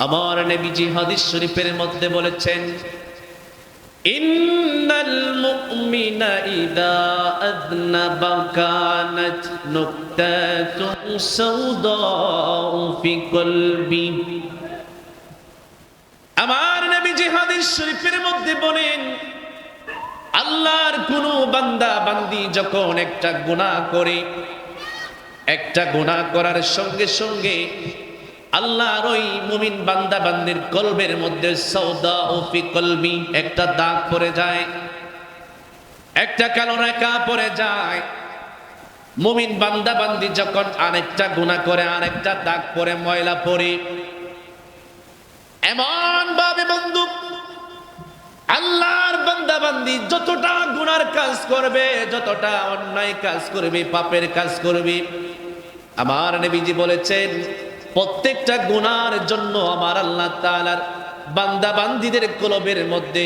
আমার নবীজি হাদিস শরীফের মধ্যে বলেছেন, ইন্নাল মুমিনা ইযা আযনাবা কানাত নুকতাতুন সাওদাউ ফি কলবি। আমার নবীজি হাদিস শরীফের মধ্যে বলেন, আল্লাহর কোন বান্দা বান্দি যখন একটা গুনাহ করে, একটা গুনাহ করার সঙ্গে সঙ্গে আল্লাহর ওই মুমিন বান্দা বান্দির কলবের মধ্যে সাওদাউ ফি কলবি, একটা দাগ পড়ে যায়, একটা কালো রেখা পড়ে যায়। মুমিন বান্দা বান্দি যখন আরেকটা গুনাহ করে, আরেকটা দাগ পড়ে, ময়লা পড়ে, এমন ভাবে বন্ধু আল্লাহর বান্দা বান্দি যতটা গুনার কাজ করবে, যতটা অন্যায় কাজ করবে, পাপের কাজ করবে, আমার নবীজি বলেছেন প্রত্যেকটা গুনার জন্য আমার আল্লাহ তাআলার বান্দা বান্দীদের কলবের মধ্যে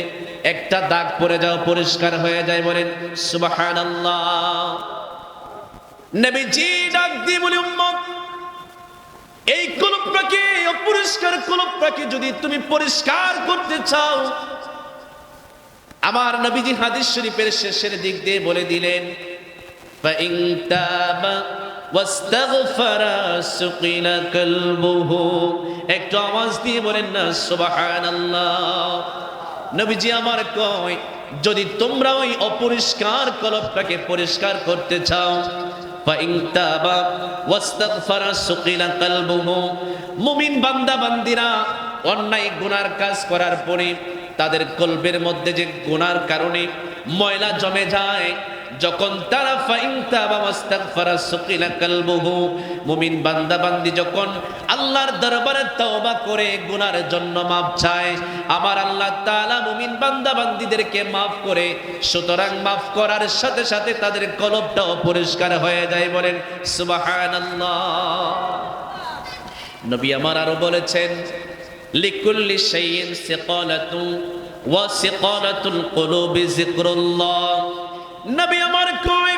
একটা দাগ পড়ে যাও, পরিষ্কার হয়ে যায়। বলেন সুবহানাল্লাহ। নবীজি ডাক দিয়ে বলে, উম্মত, এই কলবটাকে, অপরিষ্কার কলবটাকে যদি তুমি পরিষ্কার করতে চাও, আমার নবীজি হাদিস শরীফের শেষের দিক দিয়ে বলে দিলেন, ফাইন তাবা ওয়াস্তাগফারা সুকিলা কলবুহু। একটু আওয়াজ দিয়ে বলেন না সুবহানাল্লাহ। নবীজি আমার কয়, যদি তোমরা ওই অপরিষ্কার কলবটাকে পরিষ্কার করতে চাও, ফাইন তাবা ওয়াস্তাগফারা সুকিলা কলবুহু, মুমিন বান্দা বান্দিরা অন্যায় গুনার কাজ করার পরে তাদের কলবের মধ্যে যে গুনার কারণে ময়লা জমে যায়, যখন তারা ফাইন তাবা ওয়াস্তাগফারা সুকিলা কলবুহু, মুমিন বান্দা বান্দি যখন আল্লাহর দরবারে তওবা করে গুনার জন্য মাফ চায়, আমার আল্লাহ তাআলা মুমিন বান্দা বান্দিদেরকে মাফ করে। সুতরাং মাফ করার সাথে সাথে তাদের কলবটাও পরিষ্কার হয়ে যায়। বলেন সুবহানাল্লাহ। নবী আমার আরো বলেছেন, লিকুল্লি শাইইন সিকালাতুন ওয়া সিকালাতুল কুলুবি যিকরুল্লাহ। নবী আমার কয়,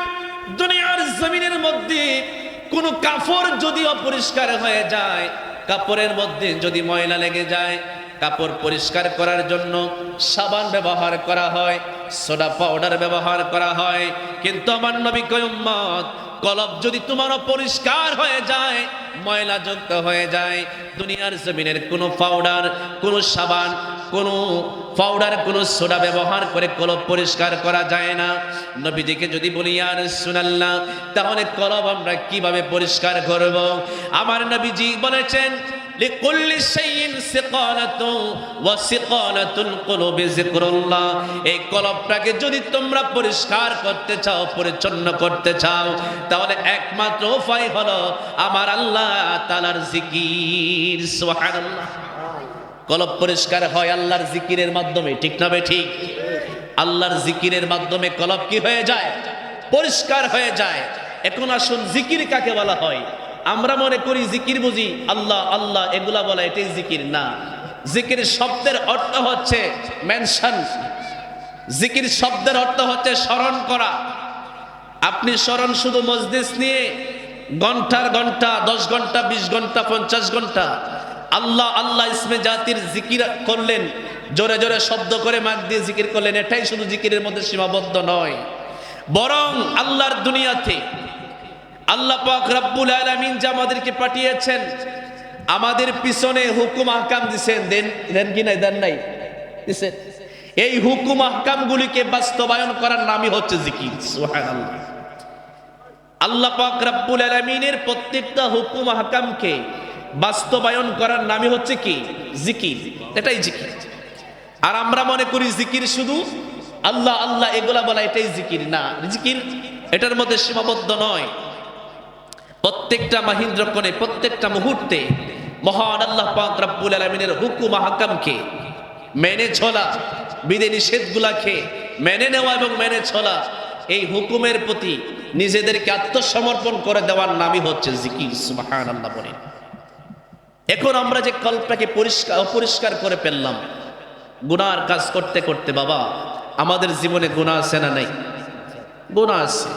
দুনিয়ার জমিনের মধ্যে কোন কাপড় যদি অপরিষ্কার হয়ে যায়, কাপড়ের মধ্যে যদি ময়লা লেগে যায়, কাপড় পরিষ্কার করার জন্য সাবান ব্যবহার করা হয়, সোডা পাউডার ব্যবহার করা হয়, কিন্তু আমার নবী কয়, উম্মত, কলব যদি তোমার অপরিষ্কার হয়ে যায়, ময়লা যুক্ত হয়ে যায়, দুনিয়ার জমিনের কোনো পাউডার, কোনো সাবান, কোনো পাউডার, কোনো সোডা ব্যবহার করে কলব পরিষ্কার করা যায় না। নবীজিকে যদি বলি ইয়া রাসূলুল্লাহ, তাহলে কলব আমরা কিভাবে পরিষ্কার করব? আমার নবীজি বলেছেন, লিকুল্লি শাইইন সিকালাতুন ওয়া সিকালাতুল কুলুবি যিকরুল্লাহ। এই কলবটাকে যদি তোমরা পরিষ্কার করতে চাও, পরিচ্ছন্ন করতে চাও, তাহলে একমাত্র উপায় হলো আমার আল্লাহ তাআলার জিকির। সুবহানাল্লাহ। কলব পরিষ্কার হয় আল্লাহর জিকিরের মাধ্যমে, ঠিক না ঠিক? আল্লাহর জিকিরের মাধ্যমে কলব কি হয়ে যায়? পরিষ্কার হয়ে যায়। এখন আসুন, জিকির কাকে বলা হয়? আমরা মনে করি জিকির বুঝি আল্লাহ আল্লাহ এগুলা বলা, এটাই জিকির না। জিকির শব্দের অর্থ হচ্ছে মেনশন। জিকির শব্দের অর্থ হচ্ছে স্মরণ করা। আপনি স্মরণ শুধু মজলিস নিয়ে ঘন্টার ঘন্টা, 10 ঘন্টা, 20 ঘন্টা, 50 ঘন্টা আল্লাহ আল্লাহ ইসমে জাতির জিকির করলেন, জোরে জোরে শব্দ করে মাক দিয়ে জিকির করলেন, এটাই শুধু জিকিরের মধ্যে সীমাবদ্ধ নয়। বরং আল্লাহর দুনিয়াতে আল্লাহ পাক রব্বুল আলামিন যে আমাদেরকে পাঠিয়েছেন, আমাদের পিছনে হুকুম আহকাম দিয়েছেন, দেন কি নাই? দেন নাই? দিয়েছেন। এই হুকুম আহকামগুলিকে বাস্তবায়ন করার নামই হচ্ছে জিকির। সুবহানাল্লাহ। আল্লাহ পাক রব্বুল আলামিনের প্রত্যেকটা হুকুম আহকামকে বাস্তবায়ন করার নামই হচ্ছে কি? জিকির। এটাই জিকির। আর আমরা মনে করি জিকির শুধু আল্লাহ আল্লাহ এগুলা বলা, এটাই জিকির না। জিকির এটার মধ্যে সীমাবদ্ধ নয়। প্রত্যেকটা মাহিন্দ্রক্ষণে, প্রত্যেকটা মুহূর্তে মহান আল্লাহ পাক রব্বুল আলামিনের হুকুম আহকামকে মেনে চলা, বিধি নিষেধগুলাকে মেনে নেওয়া এবং মেনে চলা, এই হুকুমের প্রতি নিজেদেরকে আত্মসমর্পণ করে দেওয়ার নামই হচ্ছে জিকির। সুবহানাল্লাহ। বলেন, এখন আমরা যে কলবটাকে অপরিষ্কার করে ফেললাম গুনার কাজ করতে করতে, বাবা আমাদের জীবনে গুনাহ আছে না নাই? গুনাহ আছে,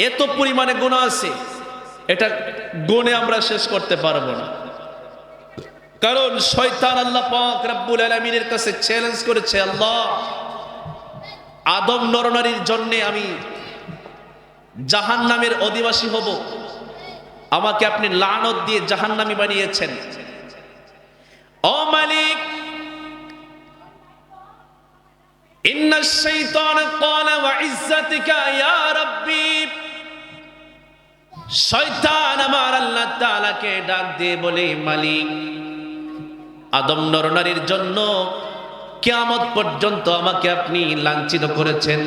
এত পরিমাণে গুনাহ আছে, এটা গুণে আমরা শেষ করতে পারবো না। কারণ শয়তান আল্লাহ পাক রব্বুল আলামিনের কাছে চ্যালেঞ্জ করেছে, আল্লাহ আদম নরনারীর জন্য আমি জাহান্নামের অধিবাসী হব, আমাকে আপনি লানত দিয়ে জাহান্নামী বানিয়েছেন। ও মালিক, ইন্নাশ শাইতান ক্বালা ওয়া ইজ্জাতিকা ইয়া রাব্বি, শয়তান আমার আল্লাহ তাআলাকে ডাক দিয়ে বলে, মালিক আদম নরনারীর জন্য কিয়ামত পর্যন্ত আমাকে আপনি লাঞ্ছিত করেছেন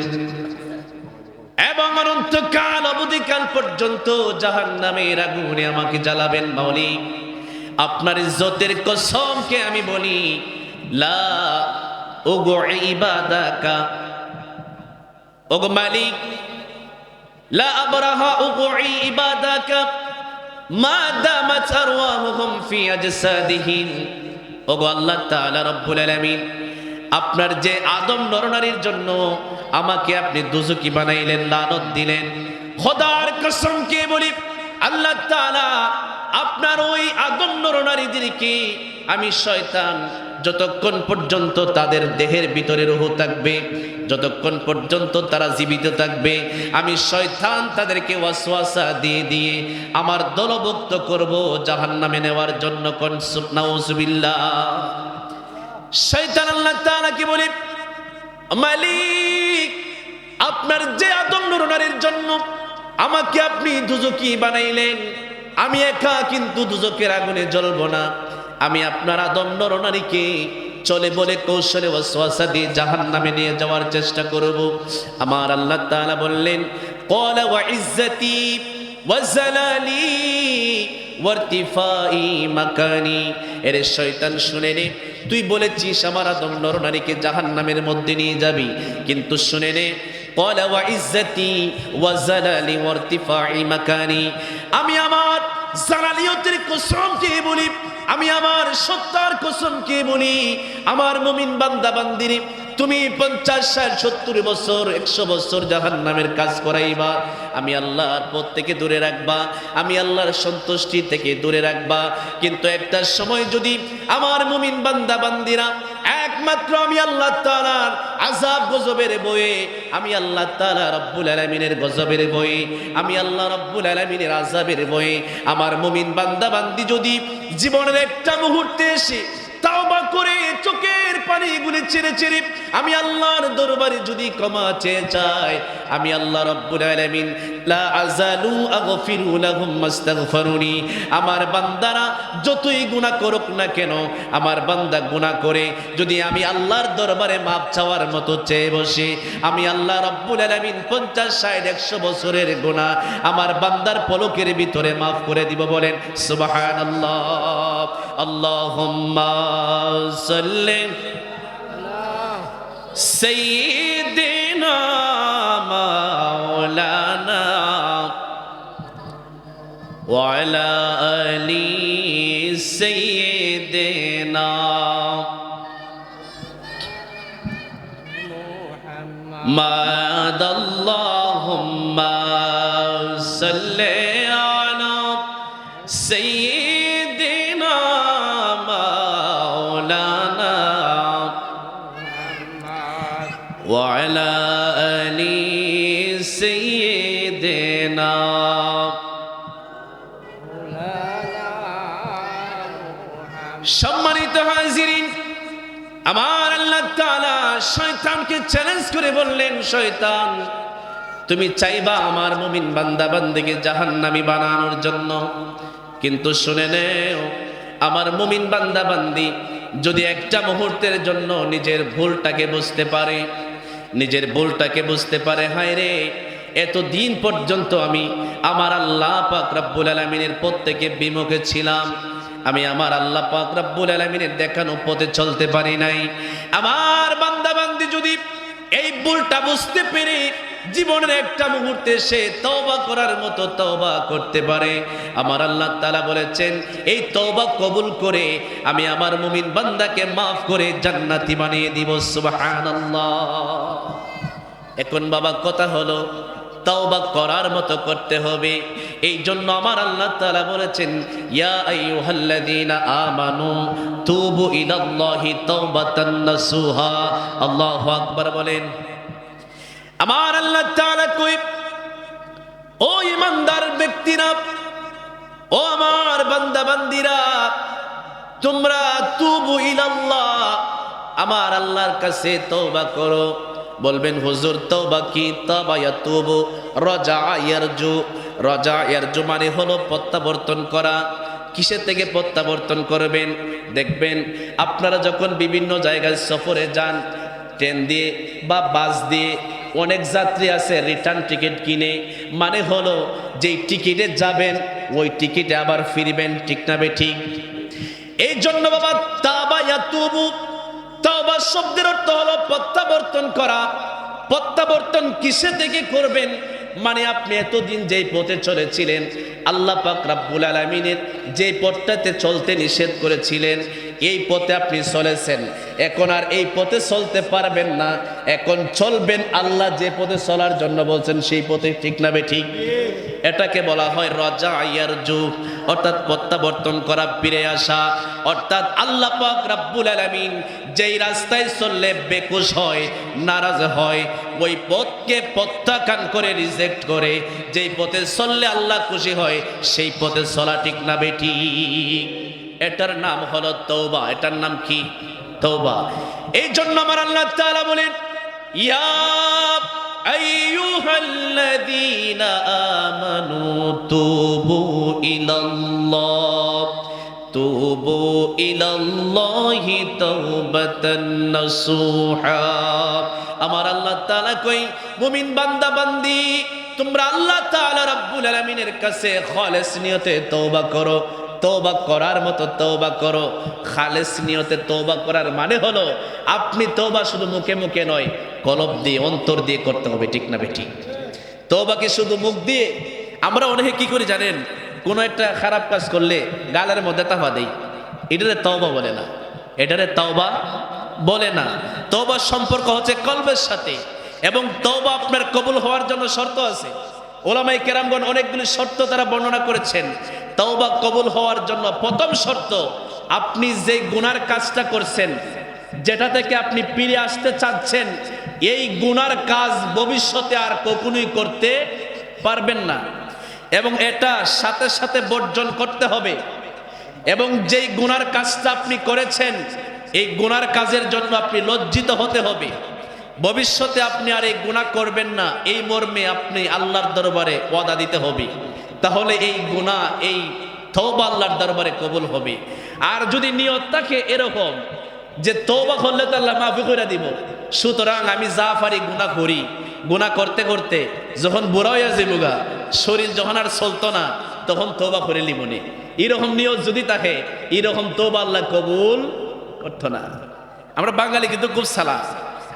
এবং অনন্তকাল অবধিকাল পর্যন্ত জাহান্নামের আগুনে আমাকে জ্বালাবেন। মাওলি, আপনার ইজ্জতের কসমকে আমি বলি, লা উগু ইবাদাকা, ওগো মালিক, লা আবরাহা উগু ইবাদাকা মা দামাত আরওয়াহুহুম ফি আজসাদিহিম। ওগো আল্লাহ তাআলা রব্বুল আলামিন, আপনার যে আদম নরনারীর জন্য আমাকে আপনি দুজকি বানাইলেন, লানত দিলেন, খোদার কসম কে বলি আল্লাহ তাআলা আপনার ওই আদম নরনারীদেরকে আমি শয়তান যতক্ষণ পর্যন্ত তাদের দেহের ভিতরে রূহ থাকবে, যতক্ষণ পর্যন্ত তারা জীবিত থাকবে, আমি শয়তান তাদেরকে ওয়াসওয়াসা দিয়ে দিয়ে আমার দলভুক্ত করব জাহান্নামে নেওয়ার জন্য। কোন নাউজুবিল্লাহ। শয়তান আল্লাহ তাআলাকে বলে, মালিক আপনার যে আদম নরনারীর জন্য আমাকে আপনি দুজকি বানাইলেন, আমি একা কিন্তু দুজকের আগুনে জ্বলব না, আমি আপনার আদম নরনারীকে চলে বলে কৌশলে ওয়াসওয়াসা দিয়ে জাহান্নামে নিয়ে যাওয়ার চেষ্টা করব। আমার আল্লাহ তাআলা বললেন, ক্বালা ওয়া ইজ্জতি ওয়া জালালি ওয়ারতিফাই মাকানি। এরে শয়তান শুনে নে, তুই বলেছিস আমার আদম নরনারীকে জাহান্নামের মধ্যে নিয়ে যাবি, কিন্তু শুনে নে, ক্বালা ওয়া ইজ্জতি ওয়া জালালি ওয়ারতিফাই মাকানি, আমি আমার জালালিয়তের কসম কে বলি, আমি আমার সত্তার কসম কে বলি, আমার মুমিন বান্দা বান্দিরে তুমি 50 ষাট 70 বছর 100 বছর জাহান্নামের কাজ করাইবা, আমি আল্লাহর পথ থেকে দূরে রাখবা, আমি আল্লাহর সন্তুষ্টি থেকে দূরে রাখবা, কিন্তু একটা সময় যদি আমার মুমিন বান্দা বান্দিরা একমাত্র আমি আল্লাহ তাআলার আযাব গজবের বয়ে, আমি আল্লাহ তাআলা রব্বুল আলামিনের গজবের বয়ে, আমি আল্লাহ রব্বুল আলামিনের আযাবের বয়ে আমার মুমিন বান্দা বান্দি যদি জীবনের একটা মুহূর্তে এসে তাওবা করে চোখের পানিগুলি ছেড়ে ছেড়ে আমি আল্লাহর দরবারে যদি ক্ষমা চেয়ে চাই, আমি আল্লাহ রব্বুল আলামিন লা আযালু আগফিরু লাহুম মাস্তাগফিরুনি, আমার বান্দারা যতই গুনাহ করুক না কেন, আমার বান্দা গুনাহ করে যদি আমি আল্লাহর দরবারে মাপ চাওয়ার মতো চেয়ে বসে, আমি আল্লাহ রব্বুল আলামিন 50 60 100 বছরের গুনাহ আমার বান্দার পলকের ভিতরে মাফ করে দিব। বলেন সুবহানাল্লাহ। আল্লাহুম্মা সাল্লি সাইয়্যিদিনা মাওলানা ওয়া আলা আলি সাইয়্যিদিনা মুহাম্মদ। আল্লাহুম্মা সাল্লি আলা সাইয়্যিদিনা মাওলানা ওয়া আলা আলি সাইয়্যিদিনা। সম্মানিত হাজিরিন, আমার আল্লাহ তাআলা শয়তানকে চ্যালেঞ্জ করে বললেন, শয়তান তুমি চাইবা আমার মুমিন বান্দা বান্দিকে জাহান্নামী বানানোর জন্য, কিন্তু শুনে নেও আমার মুমিন বান্দা বান্দি যদি একটা মুহূর্তের জন্য নিজের ভুলটাকে বুঝতে পারে, নিজের ভুলটাকে বুঝতে পারে, হায় রে এতদিন পর্যন্ত আমি আমার আল্লাহ পাক রব্বুল আলামিনের পথ থেকে বিমুখে ছিলাম, আমি আমার আল্লাহ পাক রব্বুল আলামিনের দেখানো পথে চলতে পারি নাই। আমার বান্দা বান্দি যদি এই ভুলটা বুঝতে পেরে জীবনের একটা মুহূর্তে সে তওবা করার মতো তওবা করতে পারে, আমার আল্লাহ তাআলা বলেছেন এই তওবা কবুল করে আমি আমার মুমিন বান্দাকে মাফ করে জান্নাতি বানিয়ে দিব। সুবহানাল্লাহ। এখন বাবা কথা হলো তওবা করার মতো করতে হবে। এই জন্য আমার আল্লাহ তাআলা বলেছেন, ইয়া আইয়ুহাল্লাযীনা আমানু তুবু ইলাল্লাহি তাওবাতান নাসুহা। আল্লাহু আকবার বলেন। আমার আল্লাহ তাআলা কই, ও ঈমানদার ব্যক্তিরা, ও আমার বান্দা বান্দিরা, তোমরা তুবু ইলাল্লাহ, আমার আল্লাহর কাছে তওবা করো। বলবেন হুজুর তওবা কি? তাওবা ইয়াতুবু রাজা ইয়ারজু। রাজা ইয়ারজু মানে হলো প্রত্যাবর্তন করা। কিসের থেকে প্রত্যাবর্তন করবেন? দেখবেন আপনারা যখন বিভিন্ন জায়গায় সফরে যান, ট্রেন দিয়ে বা বাস দিয়ে, অনেক যাত্রী আছে রিটার্ন টিকিট কিনে, মানে হলো যেই টিকিটে যাবেন ওই টিকিটে আবার ফিরবেন, ঠিক না ঠিক? এই জন্য বাবা তাওবা ইয়াতুবু, তাওবা শব্দের অর্থ হলো প্রত্যাবর্তন করা। প্রত্যাবর্তন কিসে থেকে করবেন? মানে আপনি এতদিন যেই পথে চলেছিলেন, আল্লাহ পাক রব্বুল আলামিনের যে পথটাতে চলতে নিষেধ করেছিলেন, এই পথে আপনি চলেছেন, এখন আর এই পথে চলতে পারবেন না। এখন চলবেন আল্লাহ যে পথে চলার জন্য বলছেন সেই পথে, ঠিক না ঠিক? এটাকে বলা হয় রাজা ইয়ারজু, অর্থাৎ প্রত্যাবর্তন করা, ফিরে আসা। অর্থাৎ আল্লাহ পাক রব্বুল আলামিন যেই রাস্তায় চললে বেকুশ হয়, নারাজ হয়, ওই পথকে প্রত্যাখ্যান করে, রিজেক্ট করে যেই পথে চললে আল্লাহ খুশি হয় সেই পথে চলা, ঠিক না ঠিক? এটার নাম হলো তওবা। এটার নাম কি? তওবা। এই জন্য আমার আল্লাহ তাআলা বলেন, ইয়া আইয়ুহাল্লাযীনা আমানু তুবু ইলাল্লাহ, তুবু ইলাল্লাহি তাওবাতান নাসুহা। আমার আল্লাহ তাআলা কই, মুমিন বান্দা বান্দি, তোমরা আল্লাহ তাআলা রব্বুল আলামিনের কাছে খালেস নিয়তে তওবা করো। তওবা করার মতো তওবা করো। খালেস নিয়তে তওবা করার মানে হলো আপনি তওবা শুধু মুখে মুখে নয়, কলব দিয়ে, অন্তর দিয়ে করতে হবে, ঠিক না ঠিক? তওবা কি শুধু মুখ দিয়ে? আমরা অনেকে কি করি জানেন? কোনো একটা খারাপ কাজ করলে গালের মধ্যে তাফা দেই, এটারে তওবা বলে না, এটারে তওবা বলে না। তওবার সম্পর্ক হচ্ছে কলবের সাথে, এবং তওবা আপনার কবুল হওয়ার জন্য শর্ত আছে। ওলামায়ে কেরামগণ অনেকগুলি শর্ত তারা বর্ণনা করেছেন। তওবা কবুল হওয়ার জন্য প্রথম শর্ত, আপনি যে গুনার কাজটা করছেন, যেটা থেকে আপনি ফিরে আসতে চাচ্ছেন, এই গুনার কাজ ভবিষ্যতে আর কখনোই করতে পারবেন না, এবং এটা সাথে সাথে বর্জন করতে হবে। এবং যেই গুনার কাজটা আপনি করেছেন, এই গুনার কাজের জন্য আপনি লজ্জিত হতে হবে। ভবিষ্যতে আপনি আর এই গুনাহ করবেন না, এই মর্মে আপনি আল্লাহর দরবারে ওয়াদা দিতে হবে। তাহলে এই গুনাহ, এই তওবা আল্লাহর দরবারে কবুল হবে। আর যদি নিয়ত থাকে এরকম যে তওবা করলে তো আল্লাহ মাফি করে দিব, সুতরাং আমি যা পারি গুনাহ করি, গুনাহ করতে করতে যখন বুড়া হয়ে যাবো, শরীর যখন আর চলতো না, তখন তওবা করে লিমনে, এরকম নিয়ত যদি থাকে, এরকম তওবা আল্লাহ কবুল করতো না। আমরা বাঙালি কিন্তু খুব সালা,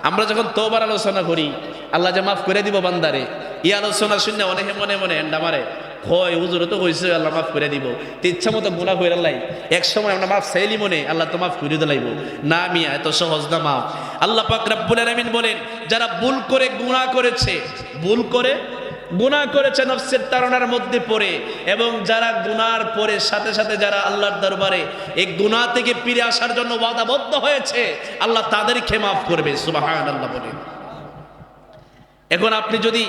আমরা যখন তওবার আলোচনা করি, আল্লাহ যে মাফ করে দিব বান্দারে, এই আলোচনা শুনে অনেকে মনে মনে এন্ডা মারে, হয় হুজুর তো কইছে আল্লাহ মাফ করে দিব, তো ইচ্ছা মতো গুনাহ করে লাই, এক সময় আমরা মাফ চাইলি মনে আল্লাহ তো মাফ করে দিলাইব না। মিয়া এত সহজ না মাফ। আল্লাহ পাক রব্বুল আলামিন বলেন, যারা ভুল করে গুনাহ করেছে, ভুল করে গুনাহ করেছে নফসের তাড়নার মধ্যে পড়ে, এবং যারা গুনার পরে সাথে সাথে যারা আল্লাহর দরবারে এই গুনাহ থেকে ফিরে আসার জন্য ওয়াদাবদ্ধ হয়েছে, আল্লাহ তাদেরকে মাফ করবে। সুবহানাল্লাহ বলেন। এখন আপনি যদি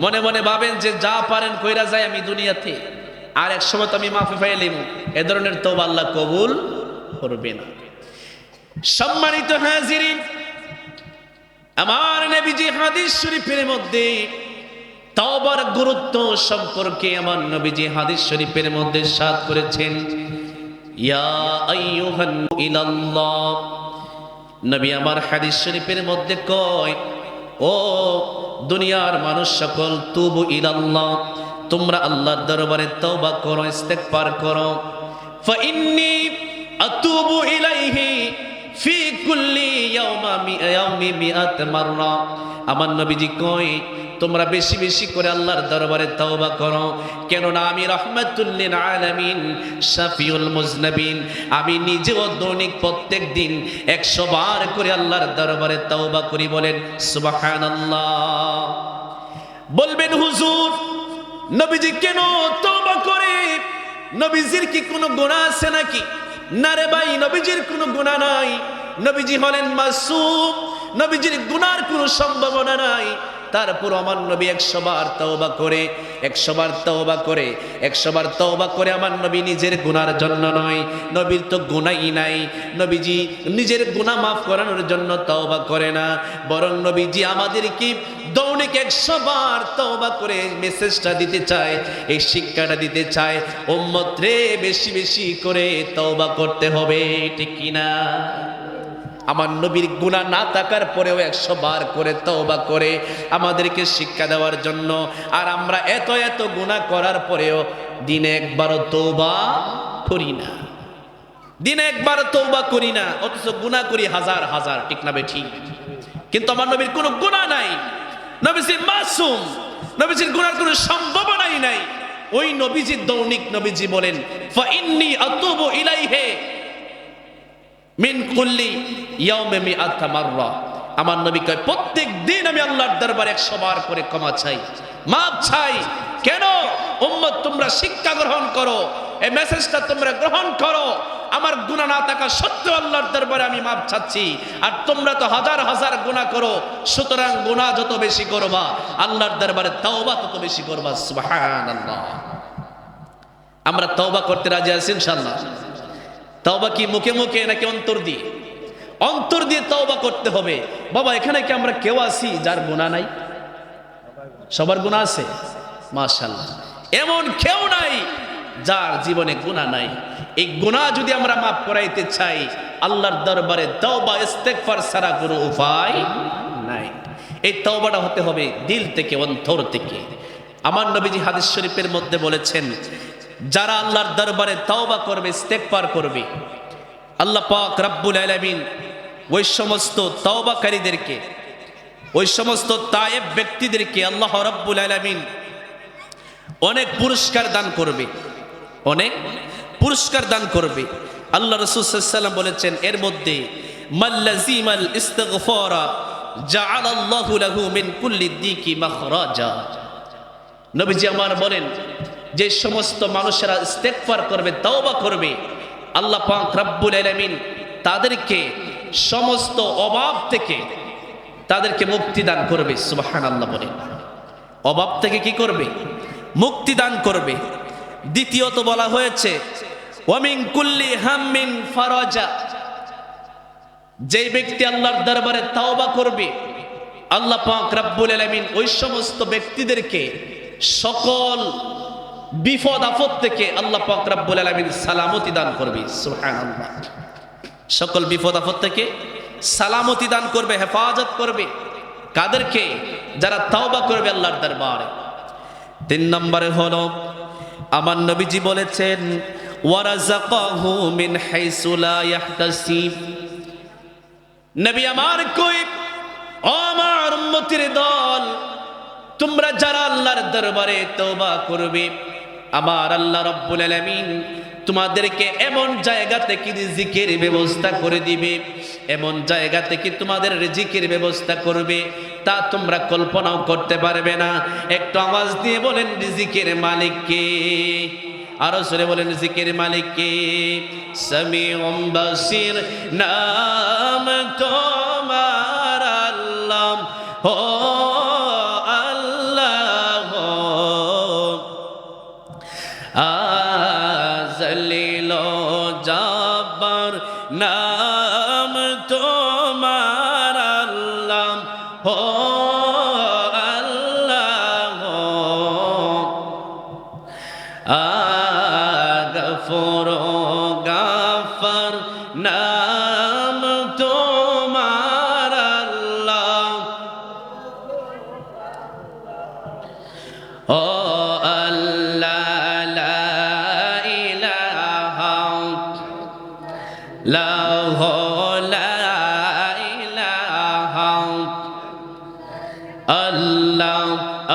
মনে মনে ভাবেন যে যা পারেন কইরা যায় আমি দুনিয়াতে, আর এক সময় তো আমি মাফি পাইলাম, এ ধরনের তওবা আল্লাহ কবুল করবে না। সম্মানিত হাজিরিন, আমার নবীজি হাদিস শরীফের মধ্যে তওবার গুরুত্ব সম্পর্কে আমার নবীজি হাদিস শরীফের মধ্যে ইরশাদ করেছেন, ইয়া আইয়ুহান ইলাল্লাহ। নবী আমার হাদিস শরীফের মধ্যে কয়, ও দুনিয়ার মানুষ সকল, তুবু ইলাল্লাহ, তোমরা আল্লাহর দরবারে তওবা করো, ইস্তেগফার করো। ফাইন্নী আতুবু ইলাইহি ফি কুল্লি ইয়াউমি মিআত মাররা। আমার নবীজি কয়, তোমরা বেশি বেশি করে আল্লাহর দরবারে তওবা করো, কেননা আমি রাহমাতুল লিল আলামিন, শাফিউল মুজনাবিন, আমি নিজেও দৈনিক প্রত্যেক দিন 100 বার করে আল্লাহর দরবারে তওবা করি। বলেন সুবহানাল্লাহ। বলবেন হুজুর নবীজি কেন তওবা করে? নবীজির কি কোনো গুনাহ আছে নাকি? না রে ভাই, নবীজির কোনো গুনাহ নাই। নবীজি হলেন মাসুম, নবীজির গুনার কোনো সম্ভাবনা নাই। তারপর আমার নবী 100 বার তওবা করে, 100 বার তওবা করে, 100 বার তওবা করে আমার নবী নিজের গুনার জন্য নয়, নবীর তো গুনাহই নাই, নবীজি নিজের গুনাহ মাফ করানোর জন্য তওবা করে না, বরং নবীজি আমাদেরকে দৈনিক 100 বার তওবা করে মেসেজটা দিতে চায়, এই শিক্ষাটা দিতে চায়, উম্মত রে বেশি বেশি করে তওবা করতে হবে, ঠিক কি না? আমার নবীর গুনাহ না থাকার পরেও 100 বার করে তওবা করে আমাদেরকে শিক্ষা দেওয়ার জন্য। আর আমরা এত এত গুনাহ করার পরেও দিনে একবারও তওবা করি না, দিনে একবারও তওবা করি না, অথচ গুনাহ করি হাজার হাজার, ঠিক না বেঠিক? কিন্তু আমার নবীর কোনো গুনাহ নাই, নবীজি মাসুম, নবীজির গুনার কোনো সম্ভাবনাই নাই। ওই নবীজি দৈনিক নবীজি বলেন ফা ইন্নী আতুবু ইলাইহি মিন কুল্লি ইয়াউমি মিআতা মাররা। আমার নবী কয় প্রত্যেক দিন আমি আল্লাহর দরবারে 100 বার করে ক্ষমা চাই, মাপ চাই। কেন? উম্মত তোমরা শিক্ষা গ্রহণ করো, এই মেসেজটা তোমরা গ্রহণ করো। আমার গুনাহ না থাকা সত্ত্বেও আল্লাহর দরবারে আমি মাপ চাচ্ছি, আর তোমরা তো হাজার হাজার গুনাহ করো, সুতরাং গুনাহ যত বেশি করবা আল্লাহর দরবারে তওবা তত বেশি করবা। সুবহানাল্লাহ। আমরা তওবা করতে রাজি আছি ইনশাআল্লাহ? তওবা কি মুখে মুখে নাকি অন্তর দিয়ে? অন্তর দিয়ে তওবা করতে হবে। বাবা এখানে কি আমরা কেউ আছি যার গুনাহ নাই? সবার গুনাহ আছে মাশাআল্লাহ। এমন কেউ নাই যার জীবনে গুনাহ নাই। এই গুনাহ যদি আমরা মাফ করাইতে চাই আল্লাহর দরবারে তওবা ইস্তেগফার ছাড়া কোনো উপায় নাই। এই তওবাটা হতে হবে দিল থেকে, অন্তর থেকে। আমার নবীজি হাদিস শরীফের মধ্যে বলেছেন যারা আল্লাহর দরবারে তওবা করবে, ইস্তেগফার করবে, আল্লাহ পাক রব্বুল আলামিন ওই সমস্ত তওবাকারীদেরকে, ওই সমস্ত তায়েব ব্যক্তিদেরকে আল্লাহ রব্বুল আলামিন অনেক পুরস্কার দান করবে, অনেক পুরস্কার দান করবে। আল্লাহ রাসূল সাল্লাল্লাহু আলাইহি ওয়াসাল্লাম বলেছেন এর মধ্যে মাল্লাজিমাল ইস্তিগফারা জাআলাল্লাহু লাহু মিন কুল্লি দিকি মাখরাজা। নবীজি আমার বলেন যে সমস্ত মানুষেরা ইস্তেগফার করবে, তওবা করবে, আল্লাহ পাক রব্বুল আলামিন তাদেরকে সমস্ত অভাব থেকে তাদেরকে মুক্তি দান করবে। সুবহানাল্লাহ বলেন। অভাব থেকে কি করবে? মুক্তি দান করবে। দ্বিতীয়ত বলা হয়েছে ওয়া মিন কুল্লি হাম্মিন ফারাজা। যেই ব্যক্তি আল্লাহর দরবারে তওবা করবে আল্লাহ পাক রব্বুল আলামিন ওই সমস্ত ব্যক্তিদেরকে সকল বিপদ আপদ থেকে আল্লাহ পাক রব্বুল আলামিন সালামতি দান করবে। সুবহানাল্লাহ। সকল বিপদ আপদ থেকে সালামতি দান করবে, হেফাজত করবে। কাদেরকে? যারা তওবা করবে আল্লাহর দরবারে। 3 নম্বরে হলো আমার নবীজি বলেছেন ওয়ারাযাকাহু মিন হাইসু লা ইয়াহতাসিব। নবী আমার কই ও আমার উম্মতের দল, তোমরা যারা আল্লাহর দরবারে তওবা করবে আমার আল্লাহ রব্বুল আলামিন তোমাদেরকে এমন জায়গা থেকে রিজিকের ব্যবস্থা করে দিবে, এমন জায়গা থেকে তোমাদের রিজিকের ব্যবস্থা করবে তা তোমরা কল্পনাও করতে পারবে না। একটু আওয়াজ দিয়ে বলেন রিজিকের মালিক কে? আরো জোরে বলেন রিজিকের মালিক কে? সামিউম বাসির নাম তোমার আল্লাহ, ও আজলিল জাব্বার নাম তোমার আল্লাহ, ও আল্লাহ, গফুর গাফার নাম তোমার আল্লাহ, ও আল্লাহ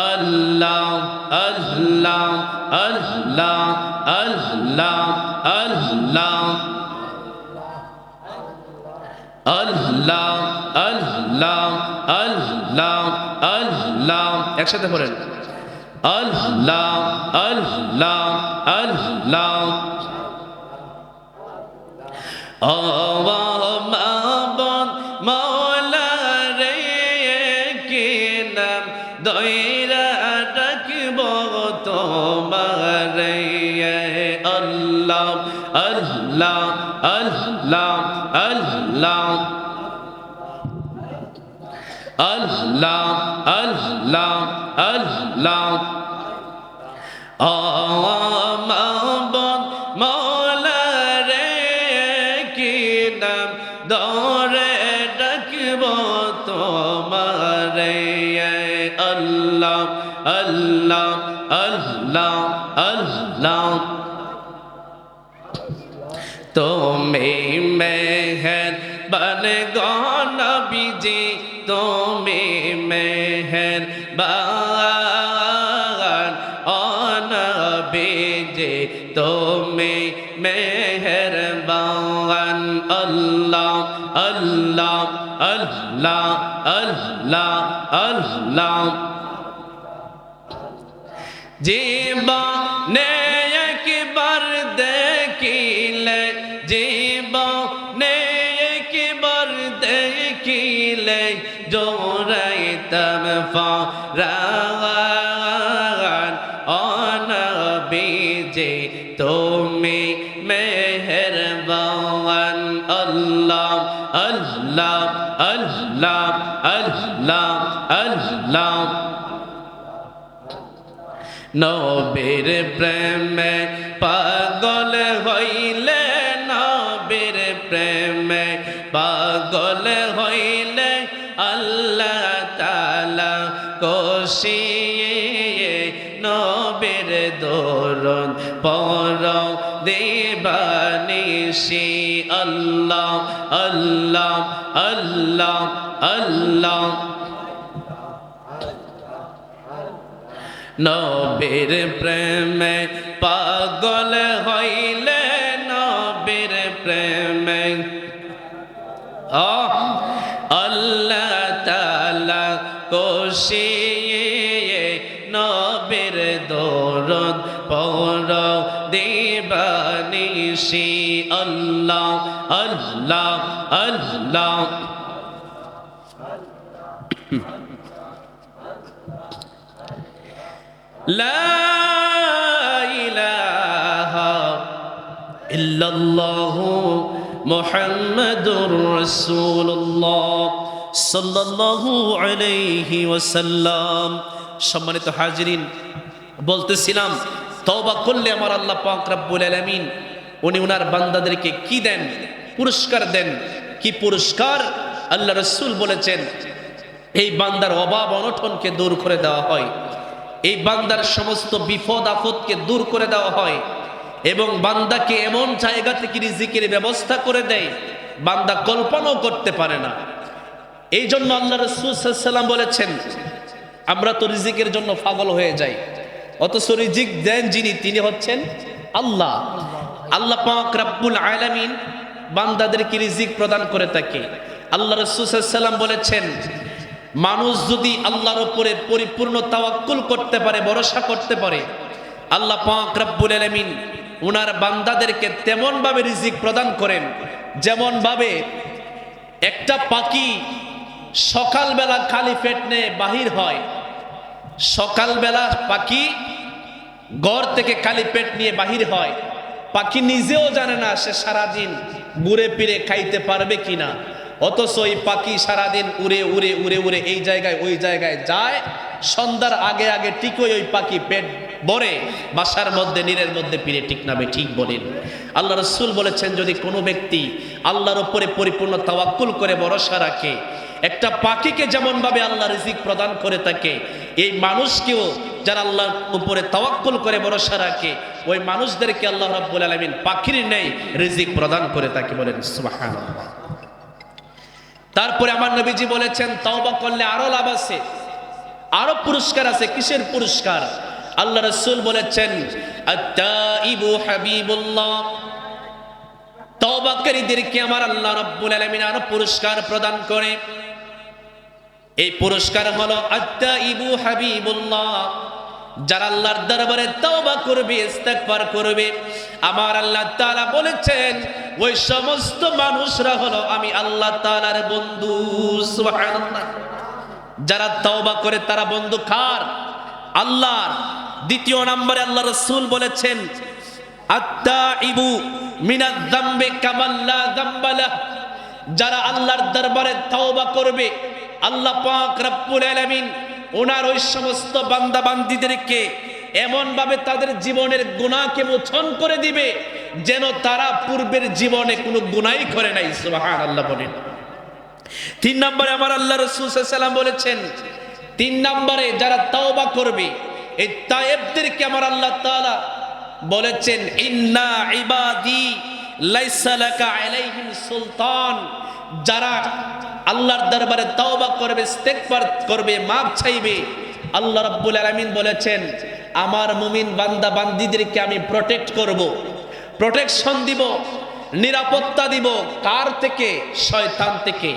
আল্লাহ আল্লাহ আল্লাহ আল্লাহ আল্লাহ আল্লাহ আল্লাহ একসাথে বলেন আল্লাহ আল্লাহ আল্লাহ ও মাবুদ মাওলা রে কি নাম দয়রা রাখব তোমারে আল্লাহ আল্লাহ আল্লাহ আল্লাহ আল্লাহ আল্লাহ আল্লাহ মাবুদ মাওলা রে কি নাম দরে ডাকব তোমারে আল্লাহ আল্লাহ আল্লাহ আল্লাহ তুমি মেহেরবান গো নবীজি তুমি মেহেরবান ও নবীজি তুমি মেহেরবান আল্লাহ আল্লাহ আল্লাহ আল্লাহ আল্লাহ জীবনে একবার দেখিলে জীবনে একবার দেখিলে জোড়াইতাম ফারান ও নবীজি তুমি মেহেরবান আল্লাহ আল্লাহ আল্লাহ আল্লাহ আল্লাহ নবীর প্রেমে পাগল হইলে নবীর প্রেমে পাগল হইলে আল্লাহ তাআলা কোশিয়ে নবীর দরুদ পড়ো দিবানিশি আল্লাহ আল্লাহ আল্লাহ আল্লাহ নবীর প্রেমে পাগল হইলে নবীর প্রেমে আল্লাহ তাআলা কোশিয়ে নবীর দরুদ পড়ো দিবানিশি আল্লাহ আল্লাহ আল্লাহ লা ইলাহা ইল্লাল্লাহু মুহাম্মাদুর রাসূলুল্লাহ সাল্লাল্লাহু আলাইহি ওয়াসাল্লাম। সম্মানিত হাজিরিন, বলতেছিলাম তওবা করলে আমার আল্লাহ পাক রব্বুল আলামিন উনি উনার বান্দাদেরকে কি দেন? পুরস্কার দেন। কি পুরস্কার? আল্লাহ রাসূল বলেছেন এই বান্দার অভাব অনটনকে দূর করে দেওয়া হয়, এই বান্দার সমস্ত বিপদ আপদকে দূর করে দেওয়া হয় এবং বান্দাকে এমন জায়গা থেকে রিজিকের ব্যবস্থা করে দেয় বান্দা কল্পনাও করতে পারে না। এই জন্য আল্লাহ রাসূল সাল্লাল্লাহু আলাইহি ওয়াসাল্লাম বলেছেন আমরা তো রিজিকের জন্য পাগল হয়ে যাই, অথচ রিজিক দেন যিনি তিনি হচ্ছেন আল্লাহ। আল্লাহ পাক রব্বুল আলামিন বান্দাদেরকে রিজিক প্রদান করে থাকে। আল্লাহ রাসূল সাল্লাল্লাহু আলাইহি ওয়াসাল্লাম বলেছেন মানুষ যদি আল্লাহর উপরে পরিপূর্ণ তাওয়াক্কুল করতে পারে, ভরসা করতে পারে, আল্লাহ পাক রব্বুল আলামিন উনার বান্দাদেরকে তেমন ভাবে রিজিক প্রদান করেন যেমন ভাবে একটা পাখি সকালবেলা খালি পেট নিয়ে বাহির হয়। সকালবেলা পাখি ঘর থেকে খালি পেট নিয়ে বাহির হয়, পাখি নিজেও জানে না সে সারাদিন ঘুরে ফিরে খাইতে পারবে কিনা, অথচ এই পাখি সারাদিন উড়ে উড়ে উড়ে উড়ে এই জায়গায় ওই জায়গায় যায়, সন্ধ্যার আগে আগে ঠিকই ওই পাখি পেট ভরে বাসার মধ্যে নীরের মধ্যে ফিরে ঠিক নামে। ঠিক বলেন। আল্লাহ রাসূল বলেছেন যদি কোনো ব্যক্তি আল্লাহর উপরে পরিপূর্ণ তাওয়াক্কুল করে ভরসা রাখে, একটা পাখিকে যেমন ভাবে আল্লাহ রিজিক প্রদান করে থাকে, এই মানুষকেও যারা আল্লাহর উপরে তাওয়াক্কুল করে ভরসা রাখে ওই মানুষদেরকে আল্লাহ রাব্বুল আলামিন পাখির ন্যায় রিজিক প্রদান করে থাকে। বলেন সুবহানাল্লাহ। তারপরে আমার নবীজি বলেছেন তওবা করলে আরো লাভ আছে, আরো পুরস্কার আছে। কিসের পুরস্কার? আল্লাহ রাসূল বলেছেন আত-তাইবু হাবিবুল্লাহ, তওবাকারীদেরকে আমার আল্লাহ রাব্বুল আলামিন আরো পুরস্কার প্রদান করে। এই পুরস্কার হলো আত-তাইবু হাবিবুল্লাহ, যারা আল্লাহর দরবারে তওবা করবে, ইস্তেগফার করবে, আমার আল্লাহ তাআলা বলেছেন ওই সমস্ত মানুষরা হলো আমি আল্লাহ তাআলার বন্ধু। সুবহানাল্লাহ। যারা তওবা করে তারা বন্ধু কার? আল্লাহর। দ্বিতীয় নম্বরে আল্লাহ রাসূল বলেছেন আত-তাইবু মিনাজ যামবি কামান লা যামবা লাহ, যারা আল্লাহর দরবারে তওবা করবে আল্লাহ পাক রব্বুল আলামিন ওনার ওই সমস্ত বান্দা বান্দীদেরকে এমন ভাবে তাদের জীবনের গুনাহকে মোচন করে দিবে যেন তারা পূর্বের জীবনে কোনো গুনাহই করে নাই। সুবহানাল্লাহ বলেন। তিন নম্বরে আমার আল্লাহ রাসূল সাল্লাল্লাহু আলাইহি ওয়াসাল্লাম বলেছেন, তিন নম্বরে যারা তওবা করবে এই তায়েবদেরকে আমার আল্লাহ তাআলা বলেছেন ইন্না ইবাদি লাইসা লাকা আলাইহিম সুলতান, যারা আল্লাহর দরবারে তওবা করবে, ইস্তেগফার করবে, মাপ চাইবে, আল্লাহ রাব্বুল আলামিন বলেছেন আমার মুমিন বান্দা বান্দীদেরকে আমি প্রোটেক্ট করব, প্রোটেকশন দিব, নিরাপত্তা দিব। কার থেকে? শয়তান থেকে।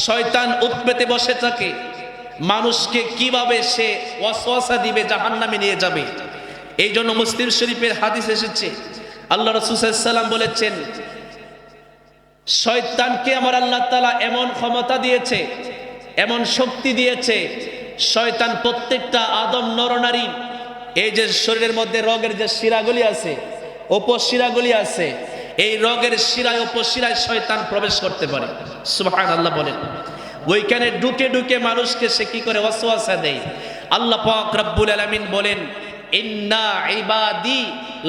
শয়তান উৎপেতে বসে থাকে, মানুষকে কিভাবে সে ওয়াসওয়াসা দিবে, জাহান্নামে নিয়ে যাবে। এই জন্য মুসলিম শরীফের হাদিস এসেছে, আল্লাহ রাসূল সাল্লাল্লাহু আলাইহি ওয়াসাল্লাম বলেছেন শয়তানকে আমার আল্লাহ তাআলা এমন ক্ষমতা দিয়েছে, এমন শক্তি দিয়েছে, শয়তান প্রত্যেকটা আদম নরনারী এই যে শরীরের মধ্যে রগের যে শিরাগুলি আছে, উপশিরাগুলি আছে, এই রগের শিরায় উপশিরায় শয়তান প্রবেশ করতে পারে। সুবহানাল্লাহ বলেন। ওইখানে ঢুকে ঢুকে মানুষকে সে কি করে ওয়াসওয়াসা দেয়। আল্লাহ পাক রব্বুল আলামিন বলেন ইন্না ইবাদি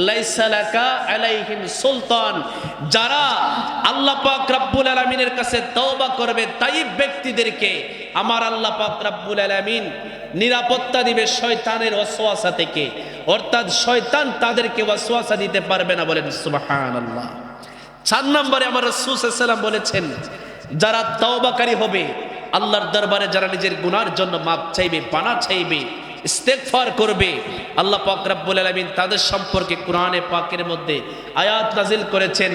লাইসা লাকা আলাইহিম সুলতান, যারা আল্লাহ পাক রব্বুল আলামিনের কাছে তওবা করবে তাইব ব্যক্তিদেরকে আমার আল্লাহ পাক রব্বুল আলামিন নিরাপত্তা দিবে শয়তানের ওয়াসওয়াসা থেকে, অর্থাৎ শয়তান তাদেরকে ওয়াসওয়াসা দিতে পারবে না। বলেন সুবহানাল্লাহ। 4 নম্বরে আমার রাসূল সাল্লাল্লাহু আলাইহি ওয়াসাল্লাম বলেছেন যারা তওবাকারী হবে আল্লাহর দরবারে, যারা নিজের গুনার জন্য মাপ চাইবে, পানা চাইবে, ইস্তেগফার করবে, আল্লাহ পাক রব্বুল আলামিন তাদের সম্পর্কে কোরআনে পাকের মধ্যে আয়াত নাযিল করেছেন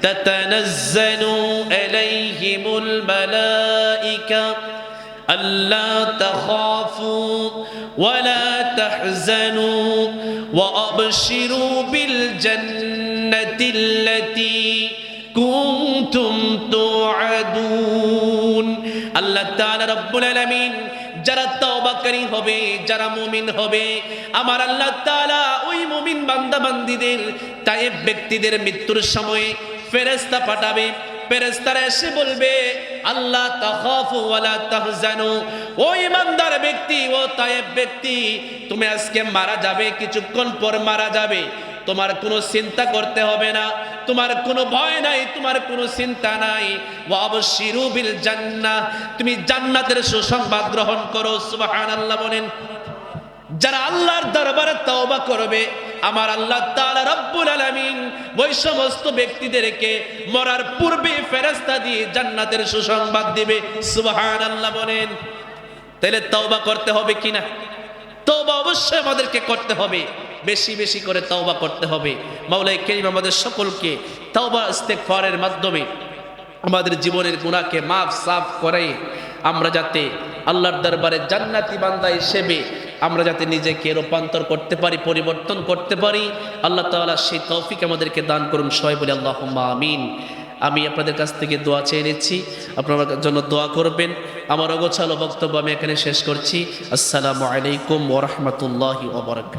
তাতানাজ্জালু আলাইহিমুল মালাইকা আল্লা তাখাফু ওয়া লা তাহজানু ওয়া আবশিরু বিল জান্নাতিল্লাতী কুনতুম তুআদুন। আল্লাহ তাআলা রব্বুল আলামিন যারা তওবাকারী হবে, যারা মুমিন হবে, আমার আল্লাহ তাআলা ওই মুমিন বান্দা বান্দীদের তায়েব ব্যক্তিদের মৃত্যুর সময় ফেরেশতা পাঠাবে। ফেরেশতারা এসে বলবে আল্লাহ তাখাফু ওয়া লা তাহজানু, ও ইমানদার ব্যক্তি, ও তায়েব ব্যক্তি, তুমি আজকে মারা যাবে, কিছুক্ষণ পর মারা যাবে, তোমার কোনো চিন্তা করতে হবে না, তোমার কোনো ভয় নাই, তোমার কোনো চিন্তা নাই। ওয়া আবশিরু বিল জান্নাহ, তুমি জান্নাতের সুসংবাদ গ্রহণ করো। সুবহানাল্লাহ বলেন। যারা আল্লাহর দরবারে তওবা করবে আমার আল্লাহ তাআলা রব্বুল আলামিন ওই সমস্ত ব্যক্তিদেরকে মরার পূর্বে ফেরেশতা দিয়ে জান্নাতের সুসংবাদ দিবে। সুবহানাল্লাহ বলেন। তাহলে তওবা করতে হবে কিনা? তওবা অবশ্যই আমাদেরকে করতে হবে, বেশি বেশি করে তওবা করতে হবে। মাওলাই কারীম আমাদের সকলকে তওবা ইস্তেগফারের মাধ্যমে আমাদের জীবনের গুনাহকে মাফ সাফ করে আমরা যাতে আল্লাহর দরবারে জান্নাতি বান্দা হিসেবে আমরা যাতে নিজেকে রূপান্তর করতে পারি, পরিবর্তন করতে পারি, আল্লাহ তাআলা সেই তৌফিক আমাদেরকে দান করুন। সবাই বলি আল্লাহুম্মা আমিন। আমি আপনাদের কাছ থেকে দোয়া চেয়ে নিচ্ছি, আপনারা জন্য দোয়া করবেন। আমার অগোছালো বক্তব্য আমি এখানে শেষ করছি। আসসালামু আলাইকুম ওয়া রাহমাতুল্লাহি ওয়া বারাকাতুহু।